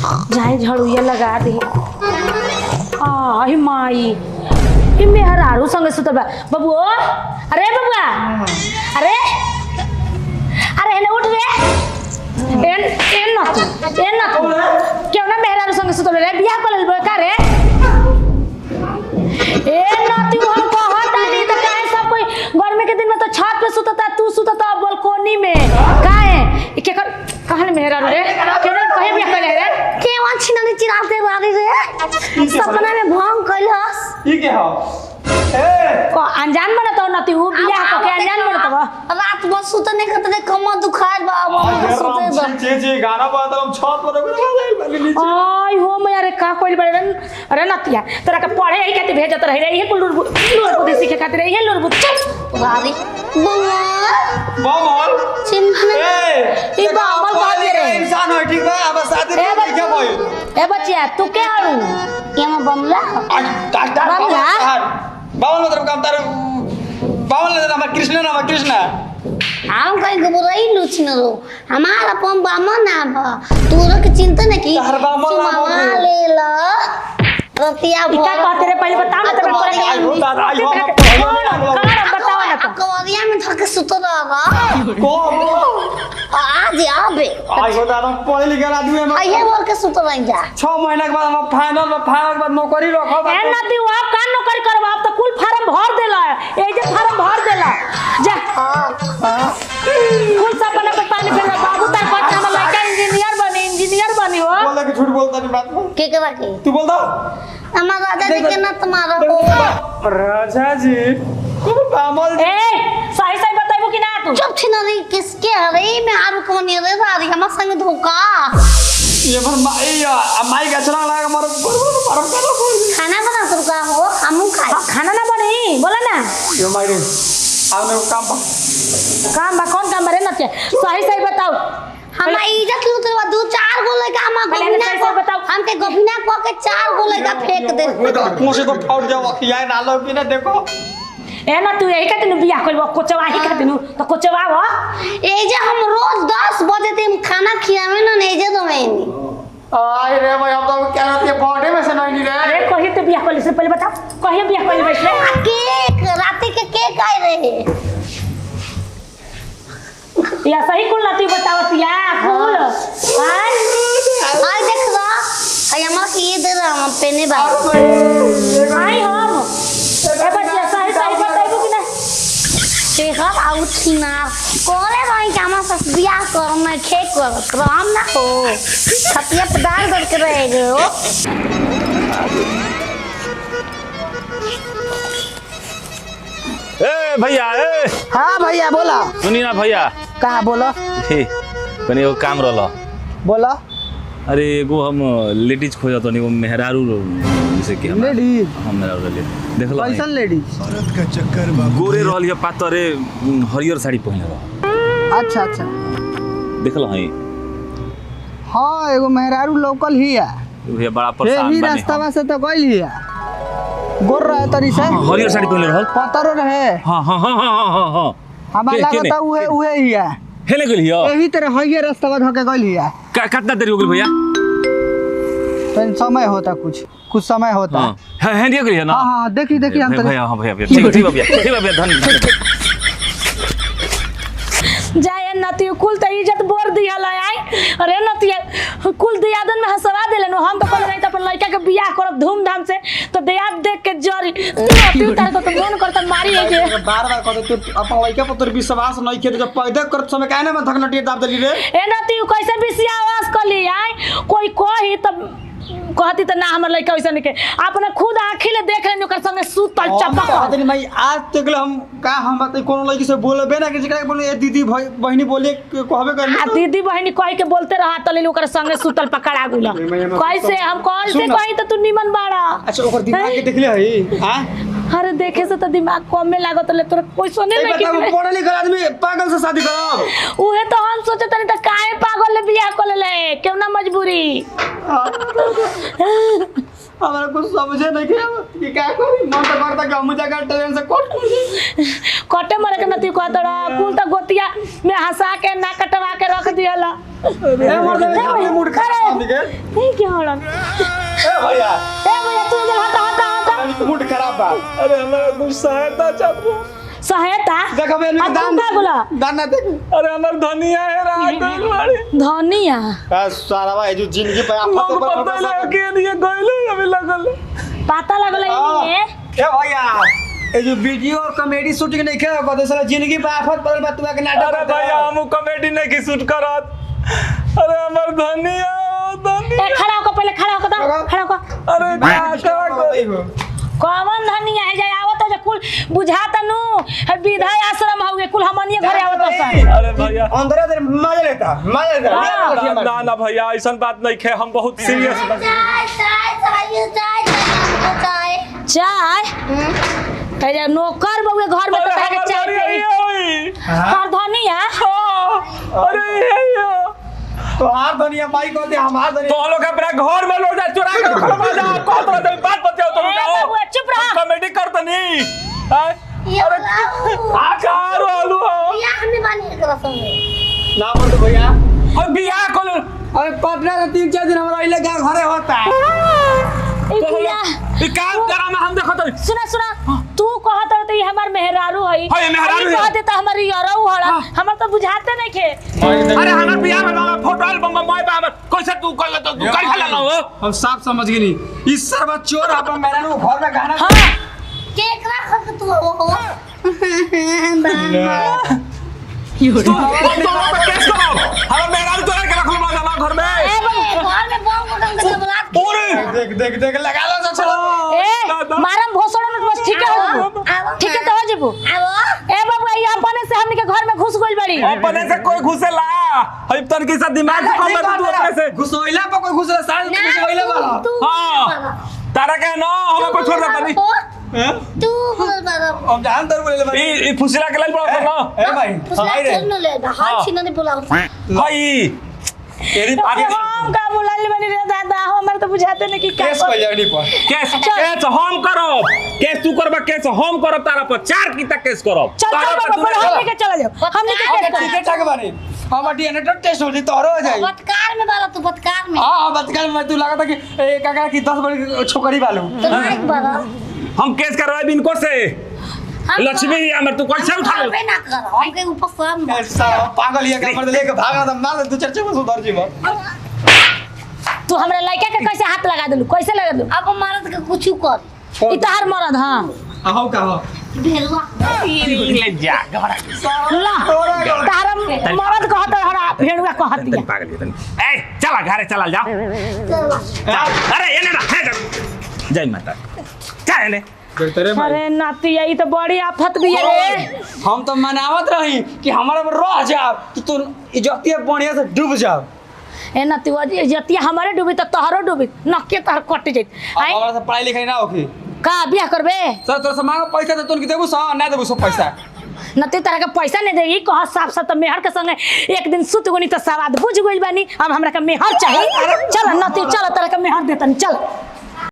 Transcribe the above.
जाए झड़ुया लगा दे। आई माई ई मेहरारू संगे सुतल बा। बबुओ अरे बबुआ अरे अरे ने उठ रे। एन ना तू क्यों ना मेहरारू संगे सुतल रे? बियाह कर लेल का रे? ए नाती हम कहत आनी त काहे सब कोई गर्मी के दिन में तो छत पे सुतता, तू सुतता बालकोनी में काहे? के कहन मेहरारू रे क्यों ना कहे बियाह कर रे? के वन छिनानी चिराते बारी रे सपना में भंग कइलस। ई के हो को अनजान बनत हो नाती उ बियाह के अनजान बनत हो। रात भर सुतने खतरे कमर दुखाए बाबा सुते बा। जी गाना बात हम छत पर बजाई नीचे। आई हो मैं अरे का कोई बड़े अरे नतिया तोरा के पढ़े ही खातिर भेजत रहे रे। इहे कुल लुर सीखे खातिर इहे लुर चुप बारी बमल चिन्ह ई बामल बात रे इंसान हो ठीक बा। अब शादी नहीं क्या बोल ए बच्चा तू के आलू के में बमला बावन मतलब काम तार बावन ले नाम कृष्ण हम कहीं घबराई लुचिन रो हमारा पम बामा ना भा तोरा के चिंता नहीं की चुमा ले ला रतिया भो क्या कहते रे पहले बता ना तेरा आई हो दादा आई हो बताओ ना कवरिया में धके सुतो रहा को आज आबे आई हो दादा पढ़े लिखे आदमी हम आइए बोल के सुतो रह जा 6 महीना के बाद हम फाइनल के बाद नौकरी रखब। ए नदी आप का नौकरी करब? आप तो कुल फार्म भर देला ए जे फार्म भर देला जा कुल सब बना पे पानी फेर बाबू तार पटना में लड़का इंजीनियर बनी हो। बोल के झूठ बोलता नहीं बात के करा के तू बोल दो हमारा राजा जी के ना तुम्हारा हो राजा जी को बामल ए सही बताइबो कि ना तू? चुप छी ना रे किसके हरे में आरु कौन रे सारी हम संग धोखा ये पर माई का चला लगा मारो करो खाना बना तो का हो हम खाए खाना ना बनी बोला ना ये माई रे आपने काम बा कौन काम बरे ना सही बताओ। हम इज्जत लूट रे दो चार गो लगा हम गोबिना को बताओ हम के गोबिना को के 4 गो लगा फेंक दे मुंह से तो फट जाओ खियाए ना लो कि ना देखो ए ना तू यही खातिर बियाह करबो कोचवा ही खातिर तो कोचवा हो ए जे हम रोज 10 बजे तक खाना खियावे ना नहीं जे तो मैं आई रे भाई अब तो क्या रहती है बॉडी में से नहीं रे। अरे कहिए तो बियाह कर ले से पहले बताओ कहिए बियाह कर ले बैठले केक रात के केक आए रहे या सही कुल नाती बतावत या कुल आई देख रा आई हम के ये दे रहा हम पेने बा आई हम ए बच्चा सही बताइबो कि ना? के हम आउट ना कोले भाई के हम सस बियाह करना खेक कर राम ना हो खतिया पदार करके रहेगे हो ए भैया ए हाँ भैया बोला सुनी ना भैया कहाँ बोलो कनी एगो काम रहल बोलो अरे एगो हम लेडीज खोजत नहीं वो मेहरारू जैसे कि लेडीज हम मेहरारू ले देखलो कैसन लेडीज गोरे रहल या पातरे हरियर साड़ी पहनले रह अच्छा अच्छा देखलो हई हाँ एगो मेहरारू लोकल ही है भैया बड़ा परेशान यही बनी रास्ता से तो गइल ही है गोर रहे तरी से हरियर साड़ी पहनले रहल पतरो रहे हां हां हां हां हां हां हमारा लगता उहे ही है हेले गेल हियो यही तरह हइये रास्ता धके गइल ही है कितना देर हो गेल भैया तो समय होता कुछ समय होता हां है दिया गेल ना हाँ देखी हम तो भैया हां भैया ठीक भैया धन्यवाद जाए नती कुल त इज्जत बोर दिया ला आई अरे नती कुल दियादन में हंसवा देलन हम तो कहले नहीं त अपन लड़का के बियाह करब धूमधाम से तो दियाद देख के जरी नती उतार को तो मन करता मारी है जे बार कहते तू अपन लड़का पर तोर विश्वास नहीं के जब पैदा करत समय काहे ना धकनटी दाब देली रे। ए नती कैसे बिसिया आवाज कली आई कोई कही तब कहती त ना हमर लड़का वैसा नहीं के आपने खुद आंखी ले देख लेनी ओकर संगे सुतल चपक कहते भाई आज तक हम का हम बात कोनो लड़की से बोलबे ना कि जेकरा के बोले ए दीदी भाई बहनी बोले कहबे कर आ दीदी बहनी कह के बोलते रहा तले ओकर संगे सुतल पकड़ा गुला कैसे हम कैसे कही त तू निमन बाड़ा। अच्छा ओकर दिमाग के देखले हई हां अरे देखे से तो दिमाग कम में लागत ले तोरा कोई सुने नहीं बताओ पढ़े लिखे आदमी पागल से शादी करब उहे तो हम सोचे तनी त काहे पागल ले बियाह कर ले क्यों ना मजबूरी हमारा कुछ समझे नहीं कि क्या करी मन तो करता कि हम जगह ट्रेन से कटे मरे के नती कहतड़ा कुल त गोतिया में हंसा के ना कटवा के रख दियला ए मर दे मूड खराब के नहीं क्या हो रहा ए भैया ए भैया तू इधर हटा हटा हटा मूड खराब बा। अरे हमारा कुछ सहायता चाहता। सहायता देखो बे अब तू का बोला दान ना देख। अरे हमार धनिया है रात वाली। धनिया सारा भाई जो जिंदगी पे आप लोग पता लगा के लिए गइले अभी लगल। पता लगल नहीं है ए भैया ए जो वीडियो और कॉमेडी शूटिंग नहीं खेल को दूसरा जिंदगी पे आफत पड़ल बा तू के नाटक। अरे भैया हम कॉमेडी नहीं की शूट करत। अरे हमार धनिया धनिया। ए खड़ा होकर पहले खड़ा होकर खड़ा होकर अरे क्या कर कौन धनिया है जाय आवत है कुल बुझाता नु विधय आश्रम हउए कुल हमनिए घरे आवत सन। अरे भैया अंदर मजा लेता ना ना भैया ऐसा बात नहीं खे हम बहुत सीरियस चाय है नौकर बउए घर में तो के चाय पी और धनिया अरे ये तो हार दुनिया माई को दे हमार दुनिया तो लोग अपना घर में लोग चुरा के खलवा जा कौन तरह से बात बताओ तुम जाओ बउए चुप रह कॉमेडी करत नहीं। अरे आकार वालू ना बोल भैया और बियाह को अरे पटना से 3-4 दिन हमारा इले गांव घरे होता है। ये काम करा में हम देखो तो सुना सुना तू कहत रह ये हमर मेहरारू हई हां ये मेहरारू है कहते त हमर यारऊ हड़ा हमर तो बुझाते नहीं खे। अरे हमार बियाह में बाबा फोटो एल्बम में मोय बाबा कैसे तू कर तो तू कर खला हो हम साफ समझ गए नहीं इस सर्व चोर अपन मेरा नु घर में गाना हां केक रख तू हो तू केस करो हमार मेहरारू चोरा के रखलो बाबा घर में ए घर में बम बटन के बुला पूरे देख लगा लो चलो ए मारम भोसड़ा में बस ठीक है ठीक है तो हो जेबू ए बाबू ये अपने से हमनी के घर में घुस गइल बड़ी अपने से कोई घुसेला हम तन के साथ दिमाग से कम तू अपने से घुसोइला पर कोई घुसला सारे घुसोइला वाला हां तारा के नो हम को छोड़ देता नहीं तू बोल बाबा हम जान तर बोले भाई ई फुसिला के लाइन पड़ा ना ए भाई पुछला चल न ले हाथ छीन दे बुलाओ भाई तेरी आगे हम का बोलल बनी रे दादा हमर तो बुझाते नहीं कि का केस को जानी पर केस हम करो केस तू करबा केस हम करब तारा पर 4 की तक केस करब चल चल बाबा पर हम लेके चला जाओ हम लेके केस ठीक है ठाक बानी हम डीएनए टेस्ट हो जी तोरो हो जाई बतकार में बाला तू बतकार में हां बतकार में तू लगा था कि ए काका की 10 बड़ी छोकरी वालू तो माइक बाला हम केस करवाए इनको से लक्ष्मी हमर तू कैसे उठा लो ना कर हम के ऊपर फॉर्म ऐसा पागल ये कमर लेके भागा तो मार दू चर्चे में सुधर जी तू हमरा लड़का के कैसे हाथ लगा देलू कैसे लगा देलू अब मरद के कुछ कर ई तहार मरद हां हां का हो भेलवा ले जा घबरा ला तार मरद कहत हरा भेड़ुआ कहत दिया पागल ये ए चला घरे चला जा अरे ये ना जय माता क्या है अरे नाती यही तो बड़ी आफत भी है रे हम तो मनावत रही कि हमारा में रह जा तू इज्जतिया बढ़िया से डूब जाओ ए नाती वो जतिया हमारे डूबी तो तोहरो डूबी नक्के तोहर कट जाई आई हमारा से पढ़ाई लिखाई ना होखी का बियाह करबे सर तोरा से मांगो पैसा दे तुन के देबो सा ना देबो सब पैसा नती तरह के पैसा नहीं देगी कह साफ साफ तो मेहर के संगे एक दिन सुत गोनी तो सवाद बुझ गइल बानी अब हमरा के मेहर चाहिए चल नती चल तरह के मेहर देतन चल